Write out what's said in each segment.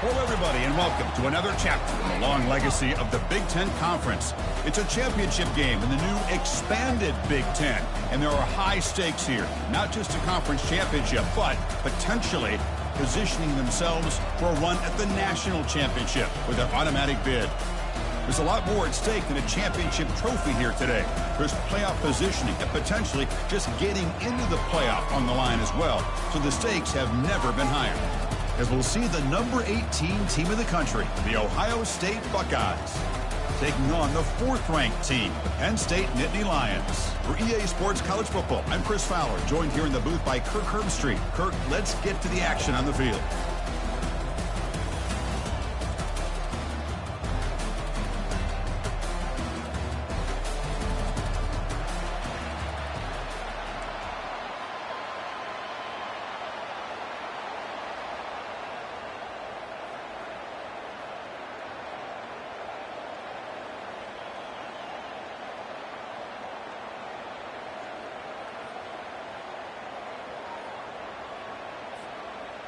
Hello, everybody, and welcome to another chapter in the long legacy of the Big Ten Conference. It's a championship game in the new expanded Big Ten, and there are high stakes here. Not just a conference championship, but potentially positioning themselves for a run at the national championship with their automatic bid. There's a lot more at stake than a championship trophy here today. There's playoff positioning and potentially just getting into the playoff on the line as well. So the stakes have never been higher. As we'll see the number 18 team in the country, the Ohio State Buckeyes, taking on the 4th-ranked team, the Penn State Nittany Lions. For EA Sports College Football, I'm Chris Fowler, joined here in the booth by Kirk Herbstreit. Kirk, let's get to the action on the field.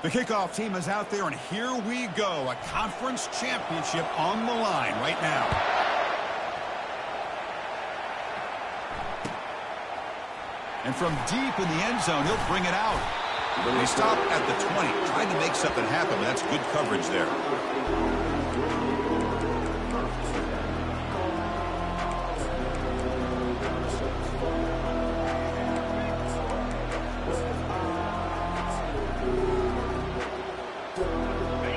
The kickoff team is out there, and here we go. A conference championship on the line right now. And from deep in the end zone, he'll bring it out. They stop at the 20, trying to make something happen, but that's good coverage there.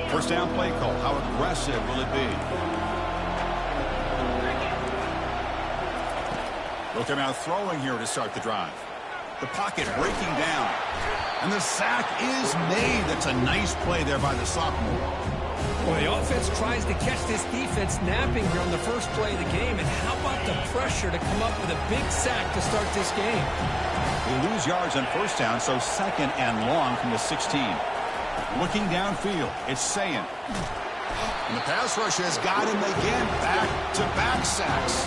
First down play call. How aggressive will it be? They'll come out throwing here to start the drive. The pocket breaking down. And the sack is made. That's a nice play there by the sophomore. Well, the offense tries to catch this defense napping here on the first play of the game. And how about the pressure to come up with a big sack to start this game? They lose yards on first down, so 2nd and long from the 16. Looking downfield, it's Sayin. And the pass rush has got him again. Back-to-back sacks.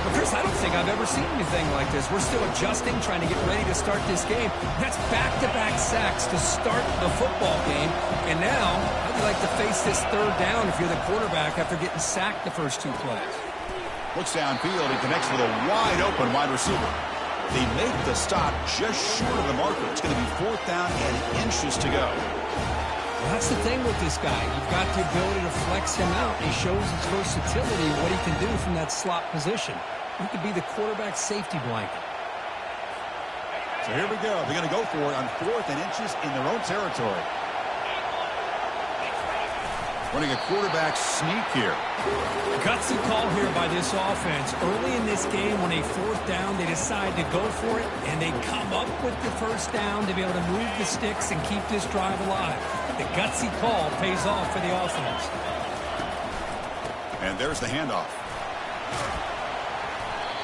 Well, Chris, I don't think I've ever seen anything like this. We're still adjusting, trying to get ready to start this game. That's back-to-back sacks to start the football game. And now, how do you like to face this 3rd down if you're the quarterback after getting sacked the first 2 plays? Looks downfield and connects with a wide-open wide receiver. They make the stop just short of the marker. It's going to be 4th down and inches to go. Well, that's the thing with this guy. You've got the ability to flex him out. He shows his versatility, what he can do from that slot position. He could be the quarterback's safety blanket. So here we go. They're going to go for it on 4th and inches in their own territory. Running a quarterback sneak here. Gutsy call here by this offense. Early in this game, when a 4th down, they decide to go for it, and they come up with the first down to be able to move the sticks and keep this drive alive. The gutsy call pays off for the offense. And there's the handoff.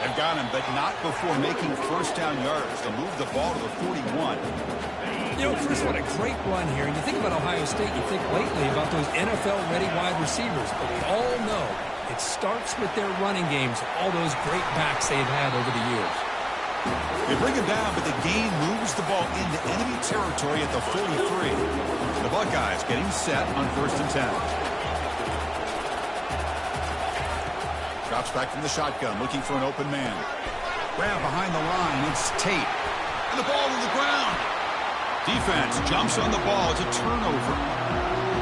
They've got him, but not before making first down yards to move the ball to the 41. You know, Chris, what a great run here. And you think about Ohio State, you think lately about those NFL-ready wide receivers. But we all know it starts with their running games, all those great backs they've had over the years. They bring him down, but the gain moves the ball into enemy territory at the 43. The Buckeyes getting set on 1st and 10. Drops back from the shotgun, looking for an open man. Grab behind the line, it's Tate. And the ball to the ground. Defense jumps on the ball. It's a turnover.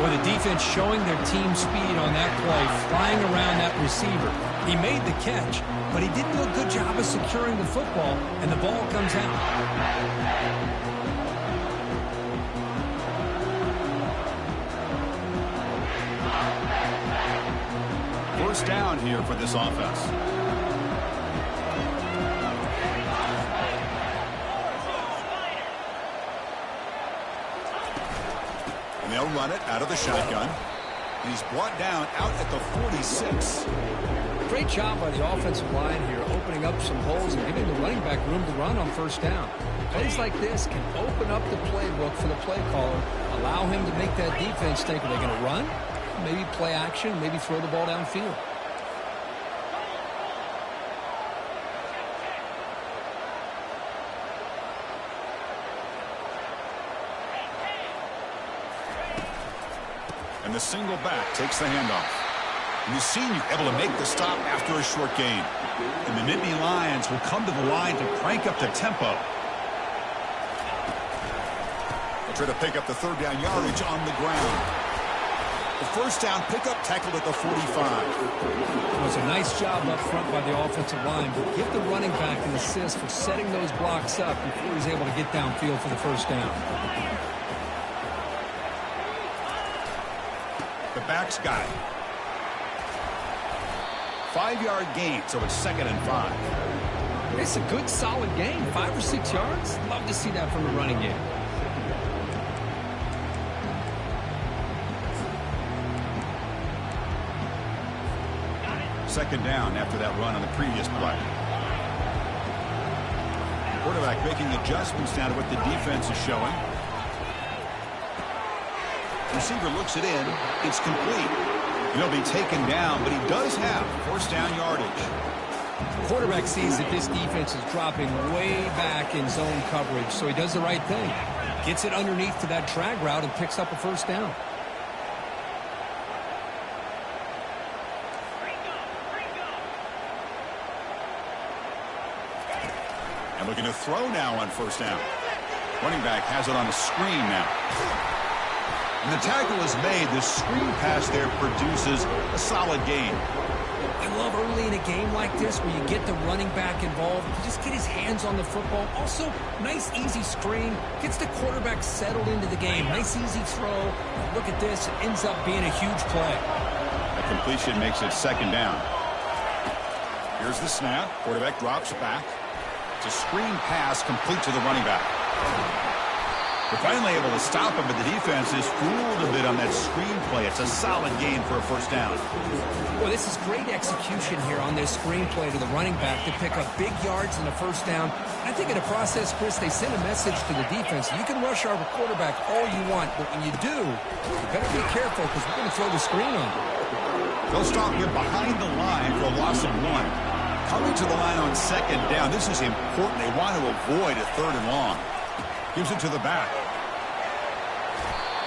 Well, the defense showing their team speed on that play, flying around that receiver. He made the catch, but he didn't do a good job of securing the football, and the ball comes out. First down here for this offense. They'll run it out of the shotgun. And he's brought down out at the 46. Great job by the offensive line here, opening up some holes and giving the running back room to run on first down. Plays like this can open up the playbook for the play caller, allow him to make that defense think, are they going to run? Maybe play action, maybe throw the ball downfield. And the single back takes the handoff. And the senior able to make the stop after a short gain. And the Nittany Lions will come to the line to crank up the tempo. They'll try to pick up the third down yardage on the ground. The first down pickup tackled at the 45. It was a nice job up front by the offensive line, but give the running back an assist for setting those blocks up before he's able to get downfield for the first down. The back's got it. 5-yard gain, so it's 2nd and 5. It's a good, solid gain. 5 or 6 yards. Love to see that from the running game. Second down after that run on the previous play. Quarterback making adjustments now to what the defense is showing. Receiver looks it in. It's complete. He'll be taken down, but he does have first down yardage. Quarterback sees that this defense is dropping way back in zone coverage, so he does the right thing. Gets it underneath to that drag route and picks up a first down. And looking to throw now on first down. Running back has it on a screen now. And the tackle is made. The screen pass there produces a solid gain. I love early in a game like this where you get the running back involved. You just get his hands on the football. Also, nice, easy screen. Gets the quarterback settled into the game. Nice, easy throw. Look at this. It ends up being a huge play. A completion makes it second down. Here's the snap. Quarterback drops back. It's a screen pass complete to the running back. They're finally able to stop him, but the defense is fooled a bit on that screen play. It's a solid gain for a first down. Well, this is great execution here on this screen play to the running back to pick up big yards in the first down. I think in the process, Chris, they send a message to the defense. You can rush our quarterback all you want, but when you do, you better be careful because we're going to throw the screen on you. They'll stop him behind the line for a loss of 1. Coming to the line on second down. This is important. They want to avoid a third and long. Gives it to the back.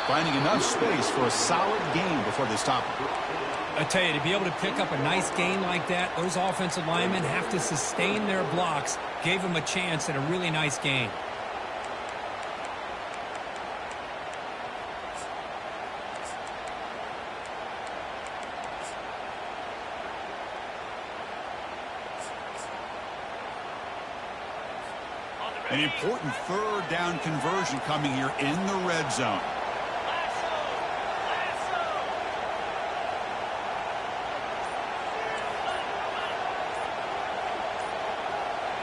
Finding enough space for a solid gain before they stop him. I tell you, to be able to pick up a nice gain like that, those offensive linemen have to sustain their blocks. Gave them a chance at a really nice gain. An important third down conversion coming here in the red zone.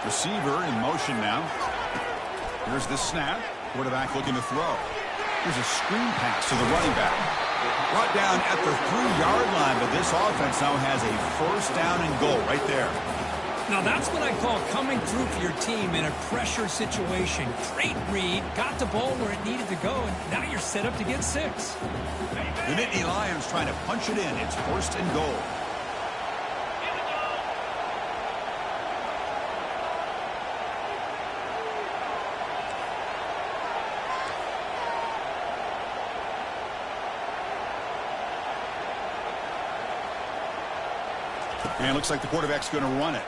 Receiver in motion now. Here's the snap. Quarterback looking to throw. Here's a screen pass to the running back. Brought down at the 3-yard line, but this offense now has a first down and goal right there. Now that's what I call coming through for your team in a pressure situation. Great read, got the ball where it needed to go, and now you're set up to get 6. The Nittany Lions trying to punch it in. It's first and goal. And it looks like the quarterback's going to run it.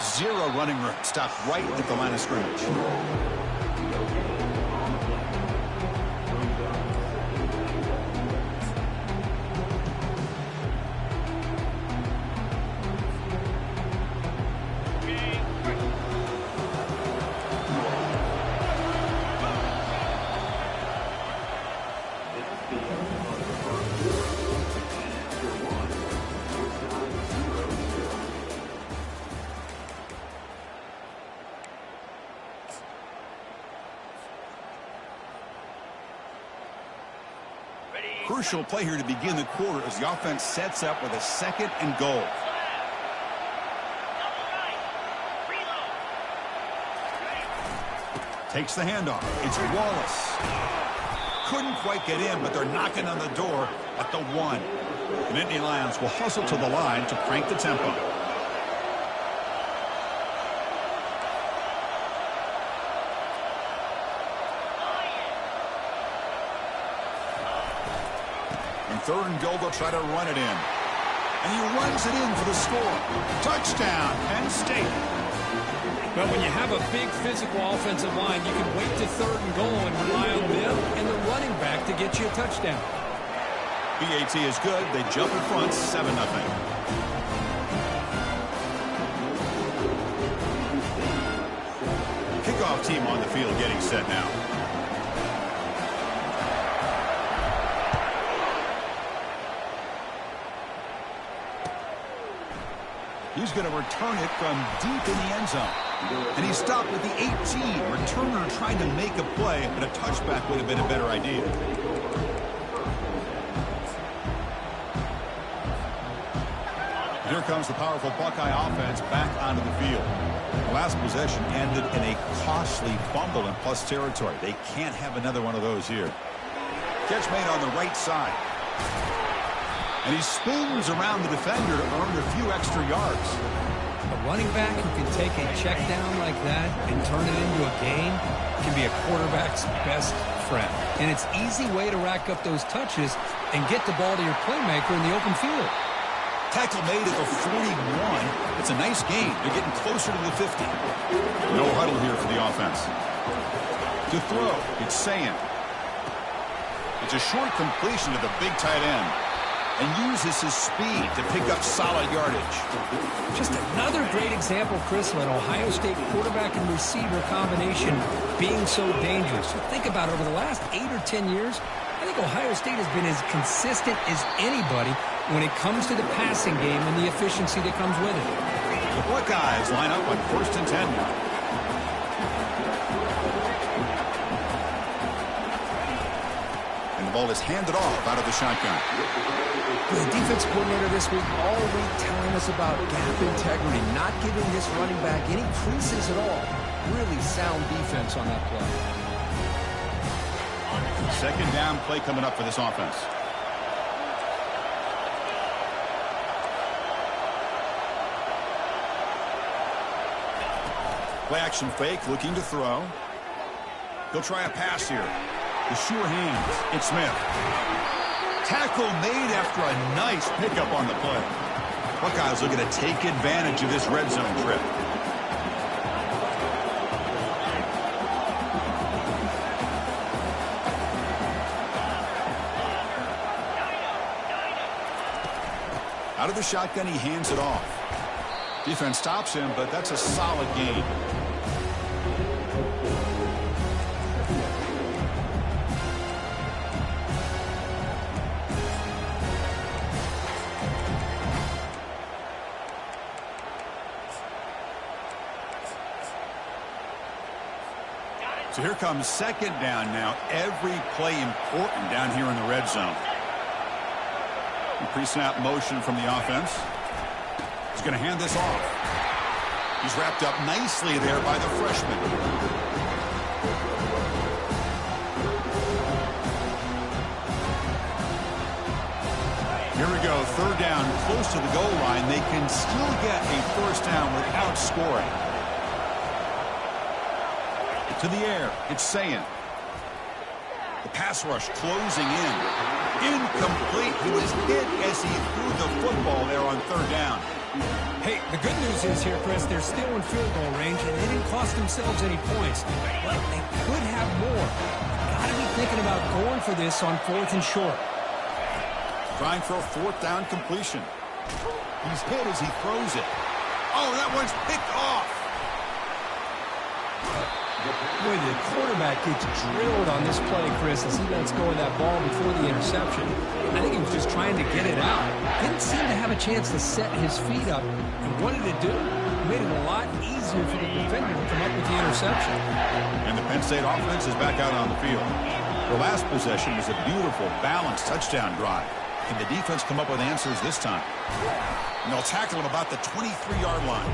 0 running room. Stopped right at the line of scrimmage. Crucial play here to begin the quarter as the offense sets up with a 2nd and goal. Takes the handoff. It's Wallace. Couldn't quite get in, but they're knocking on the door at the 1. The Nittany Lions will hustle to the line to crank the tempo. third and goal, they'll try to run it in. And he runs it in for the score. Touchdown, Penn State. Well, when you have a big physical offensive line, you can wait to third and goal and rely on them and the running back to get you a touchdown. PAT is good. They jump in front, 7-0. Kickoff team on the field getting set now. He's going to return it from deep in the end zone. And he stopped at the 18. Returner trying to make a play, but a touchback would have been a better idea. Here comes the powerful Buckeye offense back onto the field. The last possession ended in a costly fumble in plus territory. They can't have another one of those here. Catch made on the right side. And he spins around the defender to earn a few extra yards. A running back who can take a check down like that and turn it into a gain can be a quarterback's best friend. And it's an easy way to rack up those touches and get the ball to your playmaker in the open field. Tackle made at the 41. It's a nice gain. They're getting closer to the 50. No huddle here for the offense. To throw, it's Sayin. It's a short completion to the big tight end. And uses his speed to pick up solid yardage. Just another great example, Chris, of an Ohio State quarterback and receiver combination being so dangerous. Think about it, over the last 8 or 10 years, I think Ohio State has been as consistent as anybody when it comes to the passing game and the efficiency that comes with it. The Buckeyes line up on 1st and 10 now. And the ball is handed off out of the shotgun. The defense coordinator this week all week telling us about gap integrity, not giving this running back any creases at all. Really sound defense on that play. Second down play coming up for this offense. Play action fake, looking to throw. He'll try a pass here. The sure hands. It's Smith. Tackle made after a nice pickup on the play. Buckeyes looking to take advantage of this red zone trip. Out of the shotgun, he hands it off. Defense stops him, but that's a solid gain. So here comes second down now. Every play important down here in the red zone. Pre-snap motion from the offense. He's going to hand this off. He's wrapped up nicely there by the freshman. Here we go. Third down, close to the goal line. They can still get a first down without scoring. To the air, it's Sayin. The pass rush closing in. Incomplete. He was hit as he threw the football there on third down. Hey, the good news is here, Chris, they're still in field goal range, and they didn't cost themselves any points. But they could have more. Got to be thinking about going for this on 4th and short. Trying for a 4th down completion. He's hit as he throws it. Oh, that one's picked off. Boy, the quarterback gets drilled on this play, Chris, as he lets go of that ball before the interception. I think he was just trying to get it out. Didn't seem to have a chance to set his feet up. And what did it do? It made it a lot easier for the defender to come up with the interception. And the Penn State offense is back out on the field. The last possession was a beautiful, balanced touchdown drive. Can the defense come up with answers this time? And they'll tackle him about the 23-yard line.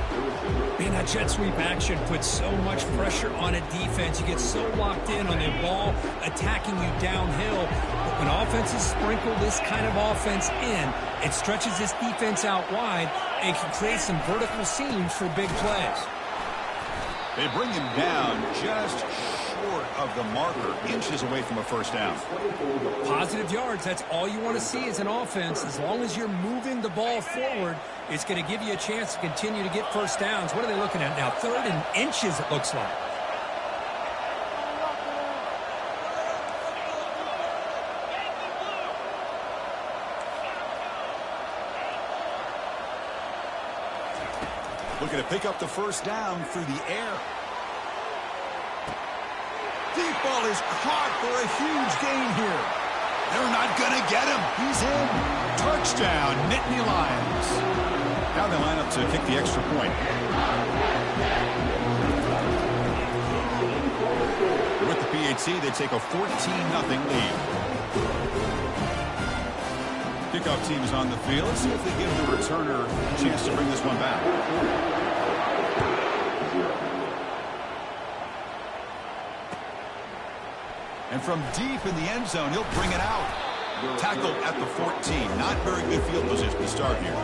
Man, that jet sweep action puts so much pressure on a defense. You get so locked in on the ball attacking you downhill. But when offenses sprinkle this kind of offense in, it stretches this defense out wide and can create some vertical seams for big plays. They bring him down just short of the marker, inches away from a first down. Positive yards, that's all you want to see as an offense. As long as you're moving the ball forward, it's going to give you a chance to continue to get first downs. What are they looking at now? 3rd and inches, it looks like. Looking to pick up the first down through the air. Deep ball is caught for a huge gain here. They're not going to get him. He's in. Touchdown, Nittany Lions. Now they line up to kick the extra point. With the PAT, they take a 14-0 lead. Kickoff team is on the field. Let's see if they give the returner a chance to bring this one back. And from deep in the end zone, he'll bring it out. Tackled at the 14. Not very good field position to start here.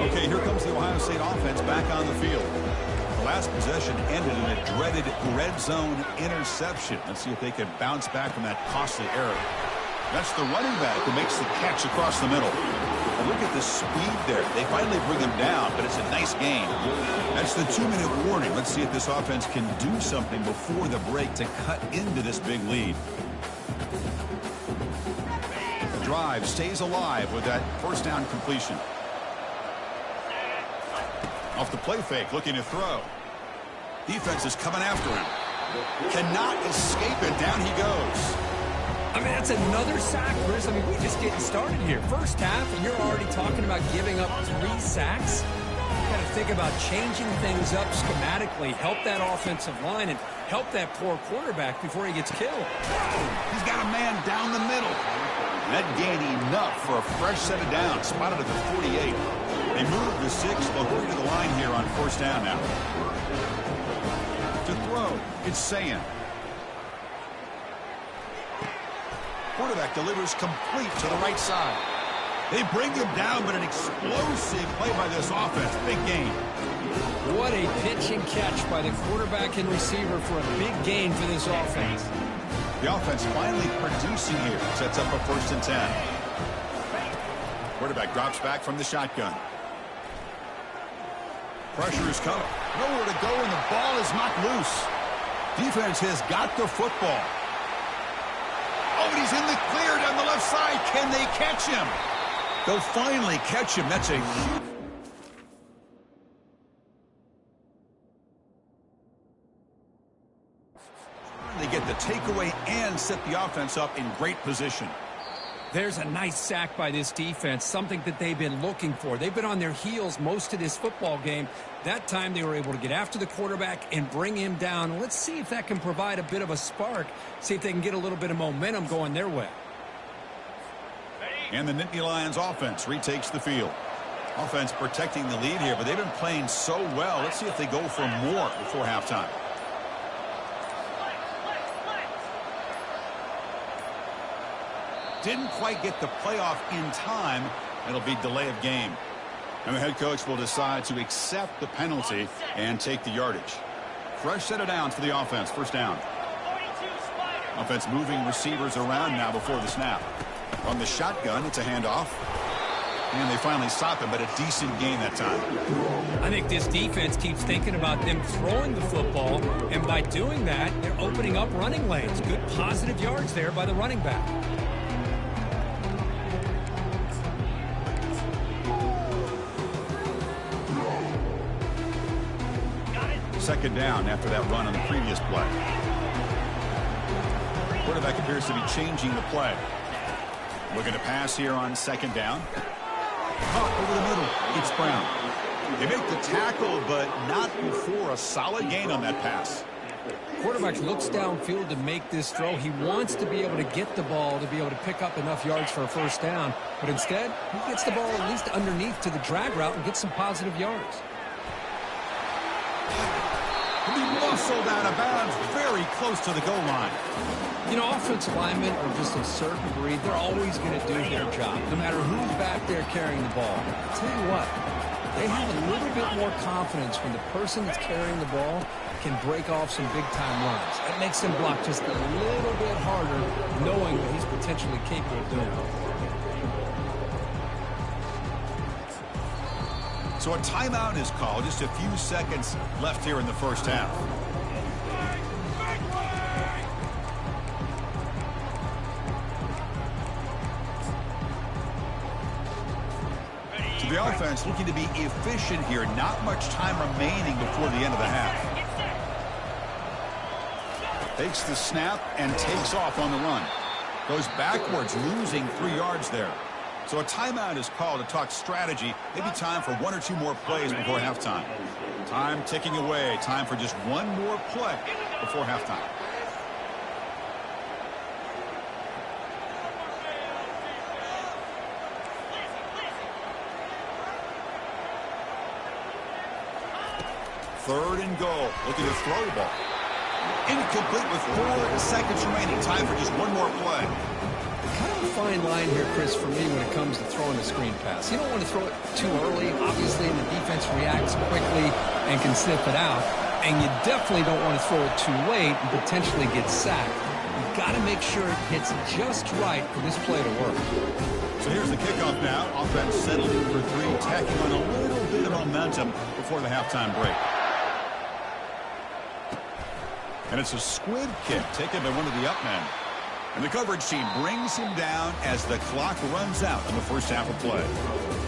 Okay, here comes the Ohio State offense back on the field. The last possession ended in a dreaded red zone interception. Let's see if they can bounce back from that costly error. That's the running back who makes the catch across the middle. And look at the speed there. They finally bring him down, but it's a nice gain. That's the 2-minute warning. Let's see if this offense can do something before the break to cut into this big lead. The drive stays alive with that first down completion. Off the play fake, looking to throw. Defense is coming after him. Cannot escape it. Down he goes. I mean, that's another sack, Chris. I mean, we're just getting started here. First half, and you're already talking about giving up 3 sacks. You got to think about changing things up schematically, help that offensive line, and help that poor quarterback before he gets killed. He's got a man down the middle. That gained enough for a fresh set of downs. Spotted at the 48. They move the 6. They'll go to the line here on first down now. To throw, it's Sayan. Quarterback delivers complete to the right side. They bring him down, but an explosive play by this offense. Big gain. What a pitch and catch by the quarterback and receiver for a big gain for this offense. The offense finally producing here. Sets up a 1st and 10. Quarterback drops back from the shotgun. Pressure is coming. Nowhere to go, and the ball is knocked loose. Defense has got the football. Oh, and he's in the clear down the left side. Can they catch him? They'll finally catch him. That's a huge... They get the takeaway and set the offense up in great position. There's a nice sack by this defense, something that they've been looking for. They've been on their heels most of this football game. That time they were able to get after the quarterback and bring him down. Let's see if that can provide a bit of a spark, see if they can get a little bit of momentum going their way. And the Nittany Lions offense retakes the field. Offense protecting the lead here, but they've been playing so well. Let's see if they go for more before halftime. Didn't quite get the playoff in time. It'll be delay of game. And the head coach will decide to accept the penalty and take the yardage. Fresh set of downs for the offense. First down. Offense moving receivers around now before the snap. On the shotgun, it's a handoff. And they finally stop him, but a decent gain that time. I think this defense keeps thinking about them throwing the football, and by doing that, they're opening up running lanes. Good positive yards there by the running back. Second down after that run on the previous play. Quarterback appears to be changing the play. Looking to pass here on second down. Caught over the middle. It's Brown. They make the tackle, but not before a solid gain on that pass. Quarterback looks downfield to make this throw. He wants to be able to get the ball to be able to pick up enough yards for a first down. But instead, he gets the ball at least underneath to the drag route and gets some positive yards. He muscled out of bounds very close to the goal line. You know, offensive linemen are just a certain breed. They're always going to do their job, no matter who's back there carrying the ball. I'll tell you what, They have a little bit more confidence when the person that's carrying the ball can break off some big-time runs. That makes him block just a little bit harder, knowing what he's potentially capable of doing. So a timeout is called. Just a few seconds left here in the first half. So the offense looking to be efficient here. Not much time remaining before the end of the half. Takes the snap and takes off on the run. Goes backwards, losing 3 yards there. So a timeout is called to talk strategy. Maybe time for 1 or 2 more plays before halftime. Time ticking away. Time for just 1 more play before halftime. Third and goal. Looking to throw the ball. Incomplete with 4 seconds remaining. Time for just 1 more play. Kind of a fine line here, Chris, for me when it comes to throwing a screen pass. You don't want to throw it too early. Obviously, the defense reacts quickly and can sniff it out. And you definitely don't want to throw it too late and potentially get sacked. You've got to make sure it hits just right for this play to work. So here's the kickoff now. Offense settled in for 3, tacking on a little bit of momentum before the halftime break. And it's a squib kick taken by one of the up men. And the coverage team brings him down as the clock runs out in the first half of play.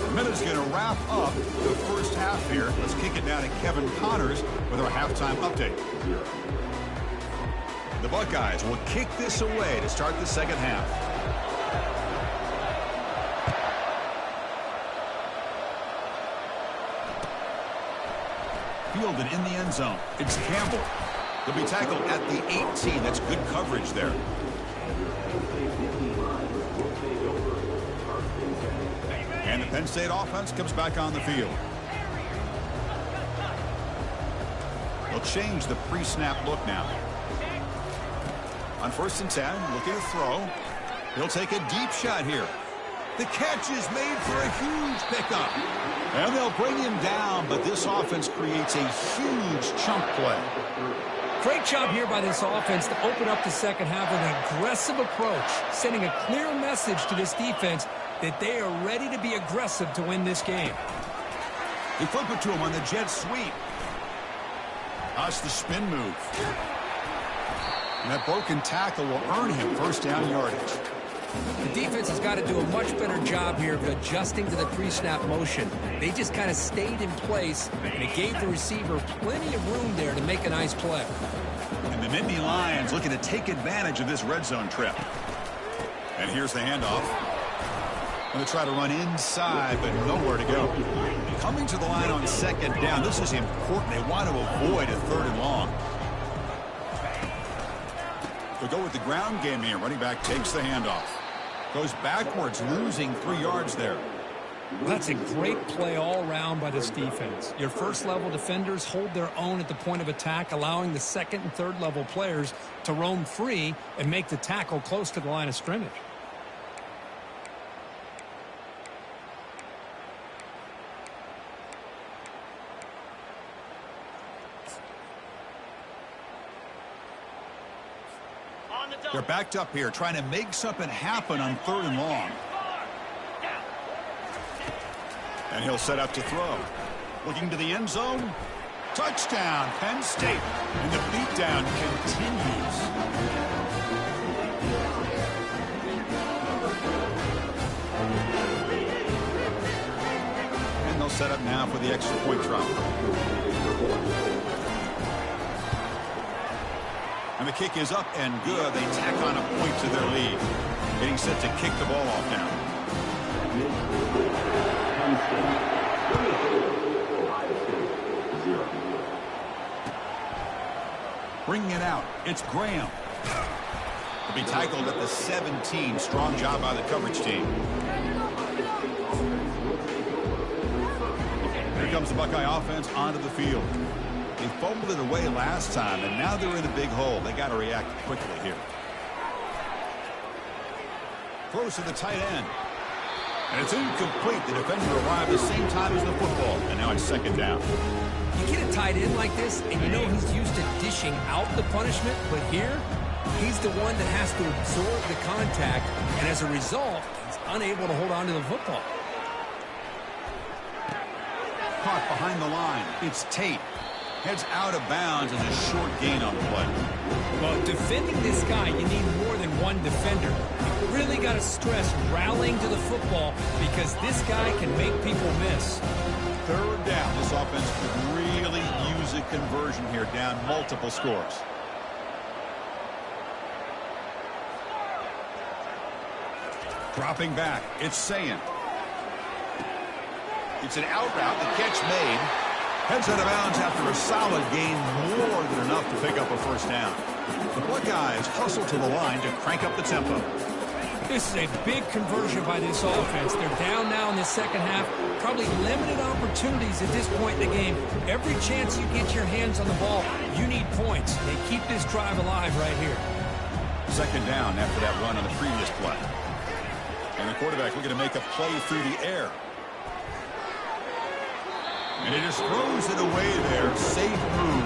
The minute's going to wrap up the first half here. Let's kick it down to Kevin Connors with our halftime update. The Buckeyes will kick this away to start the second half. Fielded in the end zone. It's Campbell. He'll be tackled at the 18. That's good coverage there. And the Penn State offense comes back on the field. They'll change the pre-snap look now. On 1st and 10, looking to throw. He'll take a deep shot here. The catch is made for a huge pickup. And they'll bring him down, but this offense creates a huge chunk play. Great job here by this offense to open up the second half with an aggressive approach, sending a clear message to this defense that they are ready to be aggressive to win this game. They flip it to him on the jet sweep. That's the spin move. And that broken tackle will earn him first down yardage. The defense has got to do a much better job here of adjusting to the pre-snap motion. They just kind of stayed in place, and it gave the receiver plenty of room there to make a nice play. And the Nittany Lions looking to take advantage of this red zone trip. And here's the handoff. Going to try to run inside, but nowhere to go. Coming to the line on second down. This is important. They want to avoid a 3rd and long. They'll go with the ground game here. Running back takes the handoff. Goes backwards, losing 3 yards there. Well, that's a great play all around by this defense. Your first-level defenders hold their own at the point of attack, allowing the second and third-level players to roam free and make the tackle close to the line of scrimmage. They're backed up here, trying to make something happen on 3rd and long. And he'll set up to throw. Looking to the end zone. Touchdown, Penn State. And the beatdown continues. And they'll set up now for the extra point try. And the kick is up and good. They tack on a point to their lead. Getting set to kick the ball off now. Bringing it out. It's Graham. He'll be tackled at the 17. Strong job by the coverage team. Here comes the Buckeye offense onto the field. They fumbled it away last time, and now they're in a big hole. They got to react quickly here. Throws to the tight end. And it's incomplete. The defender arrived the same time as the football. And now it's second down. You get a tight end like this, and you know he's used to dishing out the punishment, but here, he's the one that has to absorb the contact, and as a result, he's unable to hold on to the football. Caught behind the line. It's Tate. Heads out of bounds as a short gain on the play. Well, defending this guy, you need more than one defender. You really got to stress rallying to the football because this guy can make people miss. Third down. This offense could really use a conversion here, down multiple scores. Dropping back. It's Sayin. It's an out route. The catch made. Heads out of bounds after a solid gain, more than enough to pick up a first down. The Buckeyes hustle to the line to crank up the tempo. This is a big conversion by this offense. They're down now in the second half. Probably limited opportunities at this point in the game. Every chance you get your hands on the ball, you need points. They keep this drive alive right here. Second down after that run on the previous play. And the quarterback looking to make a play through the air. And he just throws it away there. Safe move.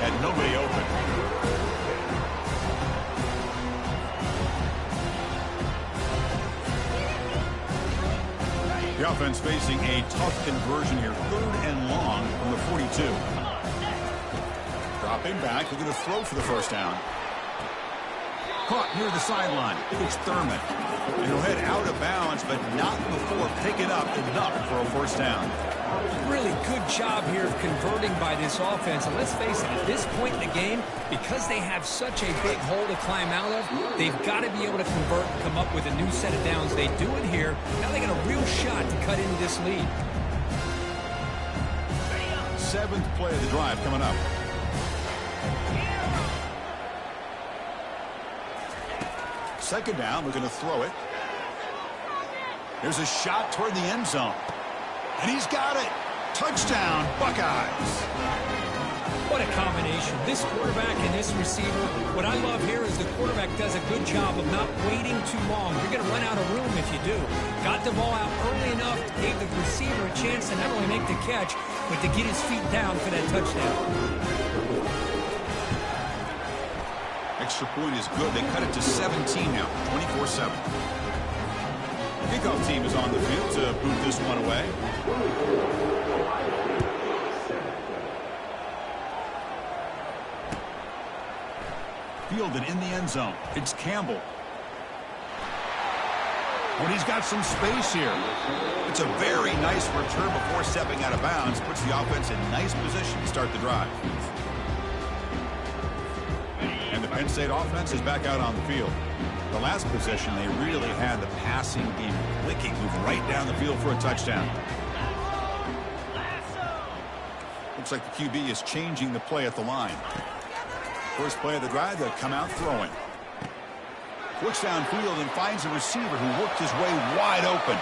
Had nobody open. The offense facing a tough conversion here. Third and long from the 42. Dropping back. Looking to throw for the first down. Caught near the sideline. It's Thurman. And he'll head out of bounds, but not before picking up enough for a first down. Really good job here of converting by this offense. And let's face it, at this point in the game, because they have such a big hole to climb out of, they've got to be able to convert and come up with a new set of downs. They do it here. Now they got a real shot to cut into this lead. Seventh play of the drive coming up. Second down, we're going to throw it. There's a shot toward the end zone. And he's got it. Touchdown, Buckeyes. What a combination. This quarterback and this receiver. What I love here is the quarterback does a good job of not waiting too long. You're going to run out of room if you do. Got the ball out early enough, gave the receiver a chance to not only make the catch, but to get his feet down for that touchdown. Extra point is good. They cut it to 17 now, 24-7. Kickoff team is on the field to boot this one away. Fielded in the end zone. It's Campbell. When he's got some space here. It's a very nice return before stepping out of bounds. Puts the offense in nice position to start the drive. And the Penn State offense is back out on the field. The last possession, they really had the passing game clicking, moving right down the field for a touchdown. Looks like the QB is changing the play at the line. First play of the drive, they'll come out throwing. Looks downfield and finds a receiver who worked his way wide open.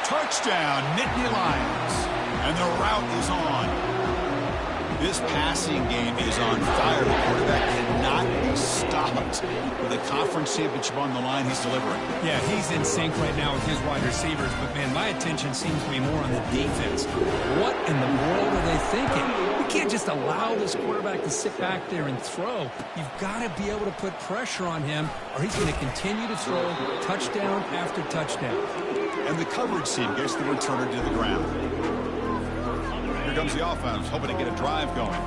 Touchdown, Nittany Lions. And the route is on. This passing game is on fire. The quarterback cannot be stopped. With a conference championship on the line, he's delivering. Yeah, he's in sync right now with his wide receivers. But, man, my attention seems to be more on the defense. What in the world are they thinking? You can't just allow this quarterback to sit back there and throw. You've got to be able to put pressure on him, or he's going to continue to throw touchdown after touchdown. And the coverage team gets the returner to the ground. Here comes the offense, hoping to get a drive going.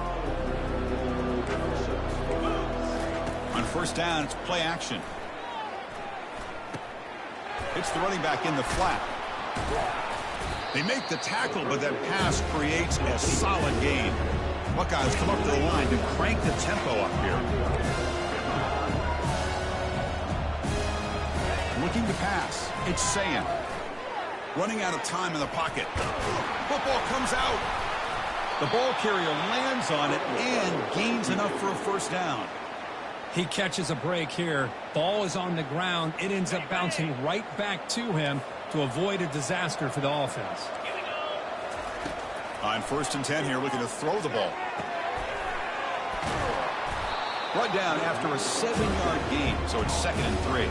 On first down, it's play action. It's the running back in the flat. They make the tackle, but that pass creates a solid gain. Buckeyes come up to the line to crank the tempo up here. Looking to pass. It's Sayin. Running out of time in the pocket. Football comes out. The ball carrier lands on it and gains enough for a first down. He catches a break here. Ball is on the ground. It ends up bouncing right back to him to avoid a disaster for the offense. On first and 10 here, looking to throw the ball. Brought down after a 7-yard gain, so it's 2nd and 3.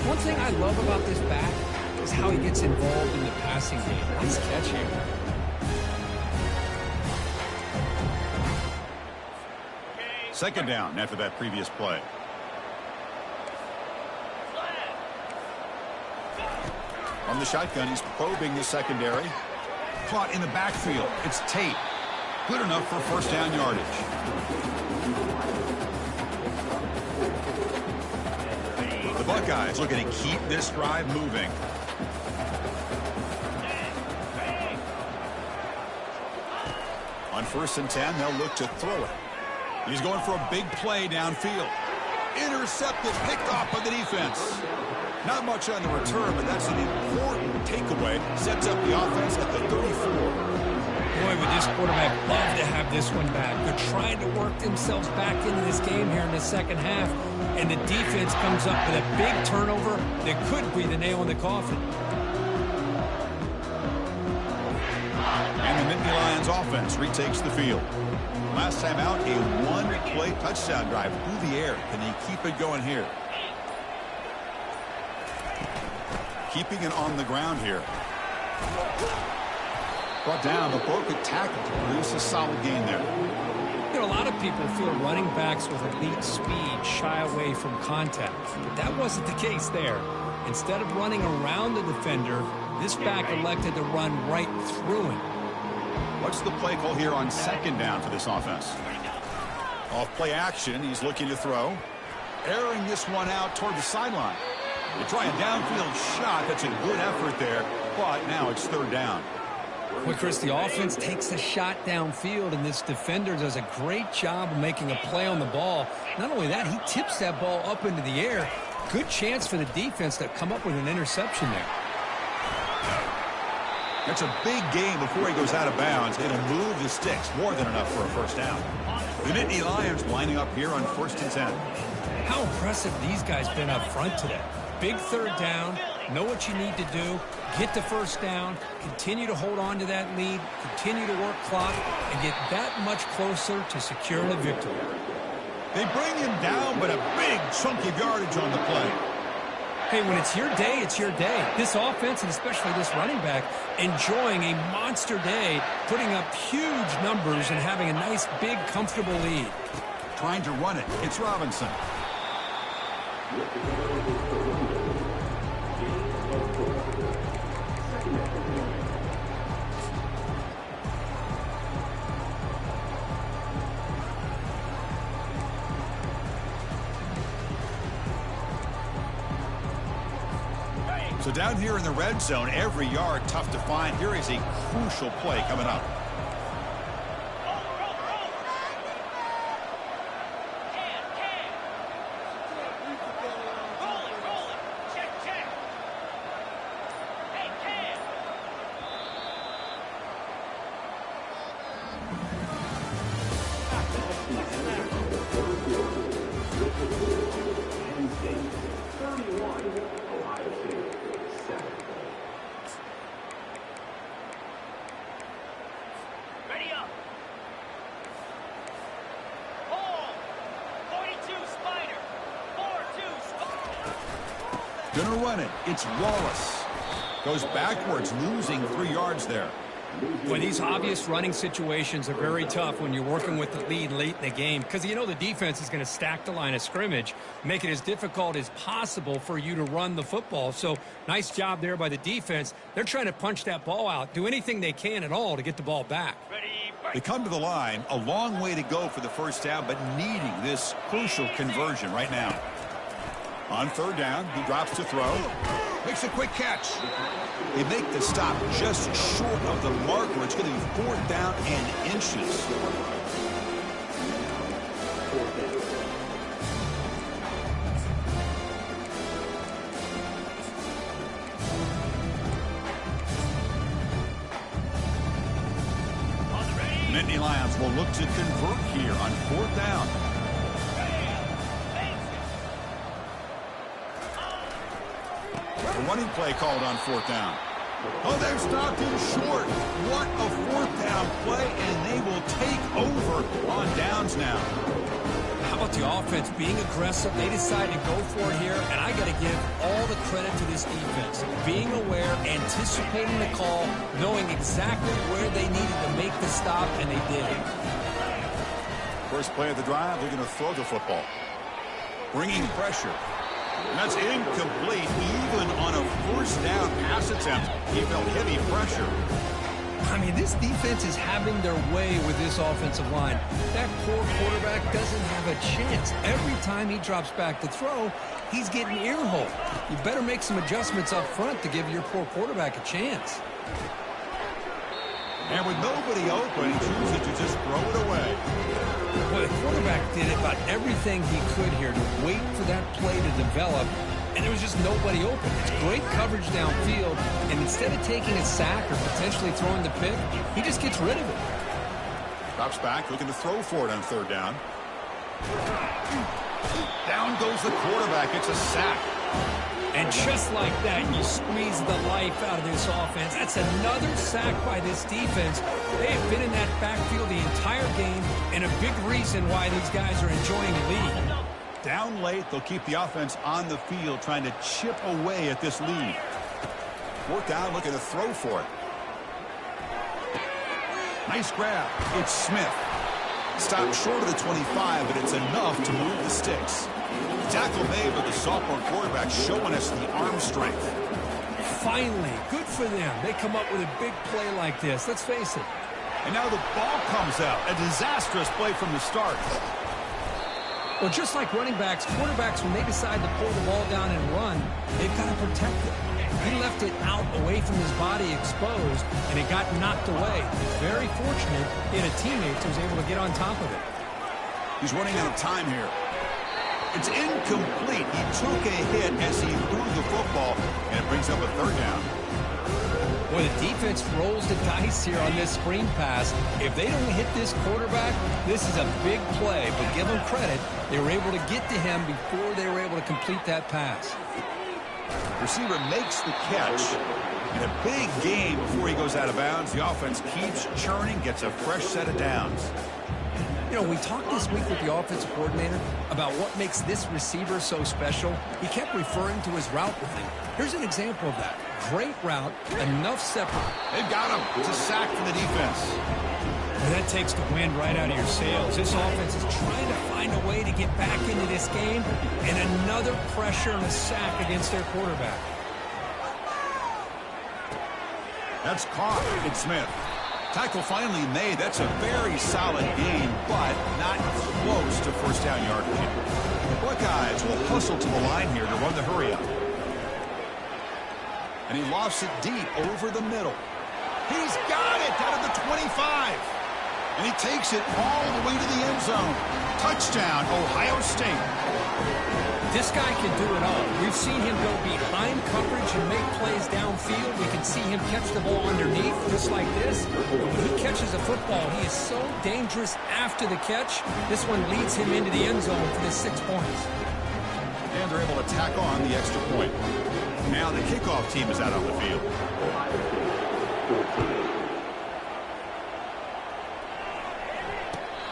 One thing I love about this back, is how he gets involved in the passing game. Nice catch here. Second down after that previous play. On the shotgun, he's probing the secondary. Caught in the backfield. It's Tate. Good enough for first down yardage. The Buckeyes looking to keep this drive moving. On 1st and 10, they'll look to throw it. He's going for a big play downfield. Intercepted, picked off by the defense. Not much on the return, but that's an important takeaway. Sets up the offense at the 34. Boy, would this quarterback love to have this one back. They're trying to work themselves back into this game here in the second half, and the defense comes up with a big turnover that could be the nail in the coffin. And the Nittany Lions offense retakes the field. Last time out, a one-play touchdown drive through the air. Can they keep it going here? Keeping it on the ground here. Brought down, but broke a tackle to produce a solid gain there. You know, a lot of people feel running backs with elite speed shy away from contact, but that wasn't the case there. Instead of running around the defender, this back elected to run right through him. What's the play call here on second down for this offense? Off play action, he's looking to throw. Airing this one out toward the sideline. They try a downfield shot. That's a good effort there, but now it's third down. Well, Chris, the offense takes a shot downfield, and this defender does a great job of making a play on the ball. Not only that, he tips that ball up into the air. Good chance for the defense to come up with an interception there. That's a big gain before he goes out of bounds. It'll move the sticks. More than enough for a first down. The Nittany Lions lining up here on 1st and 10. How impressive these guys been up front today. Big third down. Know what you need to do. Get the first down. Continue to hold on to that lead. Continue to work clock. And get that much closer to securing a victory. They bring him down, but a big chunk of yardage on the play. Hey, when it's your day, it's your day. This offense, and especially this running back, enjoying a monster day, putting up huge numbers and having a nice, big, comfortable lead. Trying to run it. It's Robinson. So down here in the red zone, every yard tough to find. Here is a crucial play coming up. Gonna run it. It's Wallace. Goes backwards, losing 3 yards there. Well, these obvious running situations are very tough when you're working with the lead late in the game because you know the defense is going to stack the line of scrimmage, make it as difficult as possible for you to run the football. So nice job there by the defense. They're trying to punch that ball out, do anything they can at all to get the ball back. They come to the line, a long way to go for the first down, but needing this crucial conversion right now. On third down, he drops to throw. Makes a quick catch. They make the stop just short of the marker. It's going to be 4th down and inches. Nittany Lions will look to convert here on 4th down. A running play called on 4th down. Oh, they've stopped him short. What a 4th down play, and they will take over on downs now. How about about the offense being aggressive. They decided to go for it here, and I got to give all the credit to this defense. Being aware, anticipating the call, knowing exactly where they needed to make the stop, and they did it. First play of the drive, they're going to throw the football. Bringing pressure. And that's incomplete. Even on a first down pass attempt, he felt heavy pressure. I mean, this defense is having their way with this offensive line. That poor quarterback doesn't have a chance. Every time he drops back to throw, he's getting ear-hole. You better make some adjustments up front to give your poor quarterback a chance. And with nobody open, he chooses to just throw it away. Well, the quarterback did about everything he could here to wait for that play to develop, and there was just nobody open. It's great coverage downfield, and instead of taking a sack or potentially throwing the pick, he just gets rid of it. Drops back, looking to throw for it on third down. Down goes the quarterback. It's a sack. And just like that, you squeeze the life out of this offense. That's another sack by this defense. They have been in that backfield the entire game, and a big reason why these guys are enjoying the lead. Down late, they'll keep the offense on the field, trying to chip away at this lead. Fourth down, looking to throw for it. Nice grab. It's Smith. Stopped short of the 25, but it's enough to move the sticks. Tackle made with the sophomore quarterback showing us the arm strength. Finally, good for them. They come up with a big play like this. Let's face it. And now the ball comes out. A disastrous play from the start. Well, just like running backs, quarterbacks, when they decide to pull the ball down and run, they've got to protect it. He left it out away from his body exposed, and it got knocked away. Very fortunate he had a teammate who was able to get on top of it. He's running out of time here. It's incomplete. He took a hit as he threw the football, and it brings up a third down. Boy, the defense rolls the dice here on this screen pass. If they don't hit this quarterback, this is a big play. But give them credit, they were able to get to him before they were able to complete that pass. Receiver makes the catch. In a big game before he goes out of bounds, the offense keeps churning, gets a fresh set of downs. You know, we talked this week with the offensive coordinator about what makes this receiver so special. He kept referring to his route running. Here's an example of that. Great route, enough separate. They've got him. It's a sack for the defense. Well, that takes the wind right out of your sails. This offense is trying to find a way to get back into this game, and another pressure and a sack against their quarterback. That's caught. It's Smith. Tackle finally made. That's a very solid gain, but not close to first down yardage. Buckeyes will hustle to the line here to run the hurry up. And he lofts it deep over the middle. He's got it out of the 25. And he takes it all the way to the end zone. Touchdown, Ohio State. This guy can do it all. We've seen him go behind coverage and make plays downfield. We can see him catch the ball underneath just like this. But when he catches a football, he is so dangerous after the catch. This one leads him into the end zone for the 6 points. And they're able to tack on the extra point. Now the kickoff team is out on the field.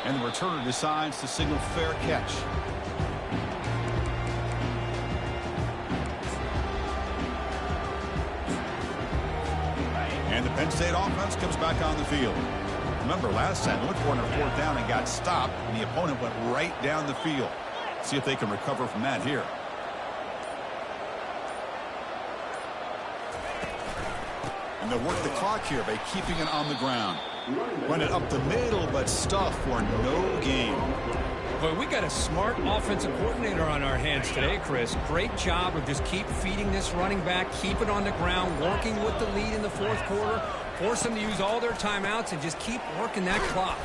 And the returner decides to signal fair catch. And the Penn State offense comes back on the field. Remember, last time, went for it on fourth down and got stopped, and the opponent went right down the field. See if they can recover from that here. And they'll work the clock here by keeping it on the ground. Run it up the middle, but stuff for no gain. But we got a smart offensive coordinator on our hands today, Chris. Great job of just keep feeding this running back, keep it on the ground, working with the lead in the fourth quarter, force them to use all their timeouts, and just keep working that clock.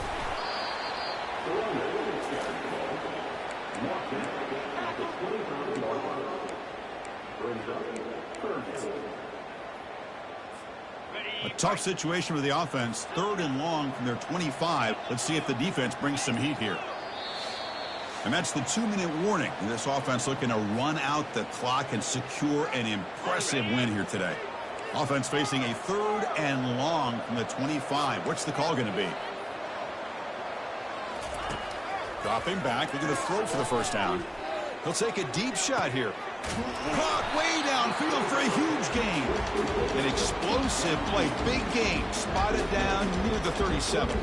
A tough situation for the offense. 3rd and long from their 25. Let's see if the defense brings some heat here. And that's the 2-minute warning. This offense looking to run out the clock and secure an impressive win here today. Offense facing a 3rd and long from the 25. What's the call going to be? Dropping back, looking to throw for the first down. He'll take a deep shot here. Caught way downfield for a huge gain. An explosive play, big gain, spotted down near the 37.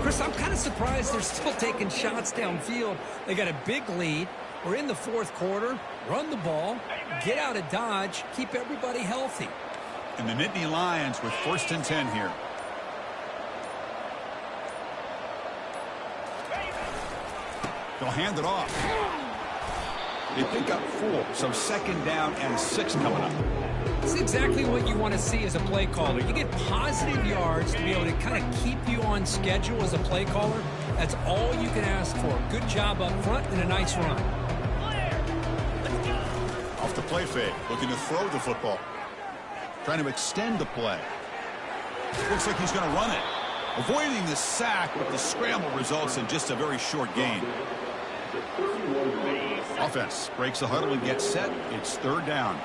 Chris, I'm kind of surprised they're still taking shots downfield. They got a big lead. We're in the fourth quarter. Run the ball, get out of Dodge, keep everybody healthy. And the Nittany Lions with 1st and 10 here. They'll hand it off. They pick up 4, so 2nd down and 6 coming up. It's exactly what you want to see as a play caller. You get positive yards to be able to kind of keep you on schedule as a play caller. That's all you can ask for. Good job up front and a nice run. Off the play fake, looking to throw the football. Trying to extend the play. Looks like he's going to run it. Avoiding the sack, but the scramble results in just a very short gain. Offense breaks the huddle and gets set. It's 3rd down.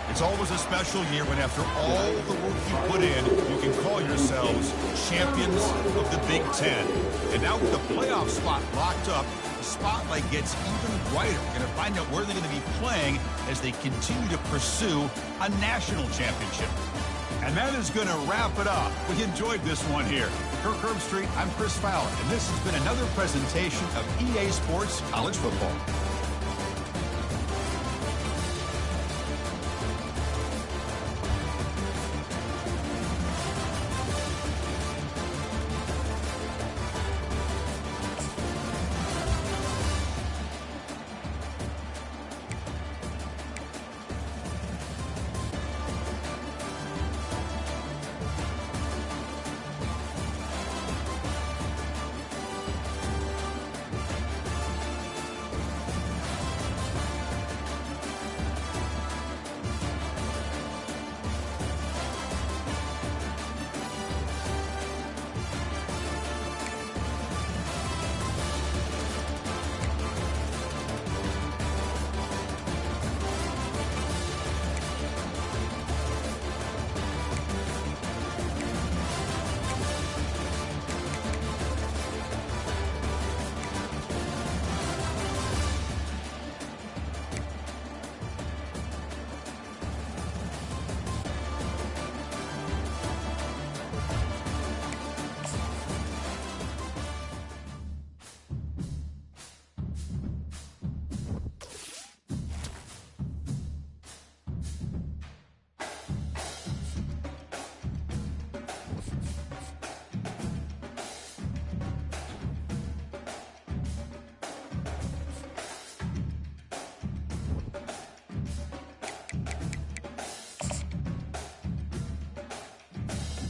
It's always a special year when after all the work you put in, you can call yourselves champions of the Big Ten. And now with the playoff spot locked up, the spotlight gets even brighter. We're going to find out where they're going to be playing as they continue to pursue a national championship. And that is going to wrap it up. We enjoyed this one here. For Kirk Herbstreit, I'm Chris Fowler, and this has been another presentation of EA Sports College Football.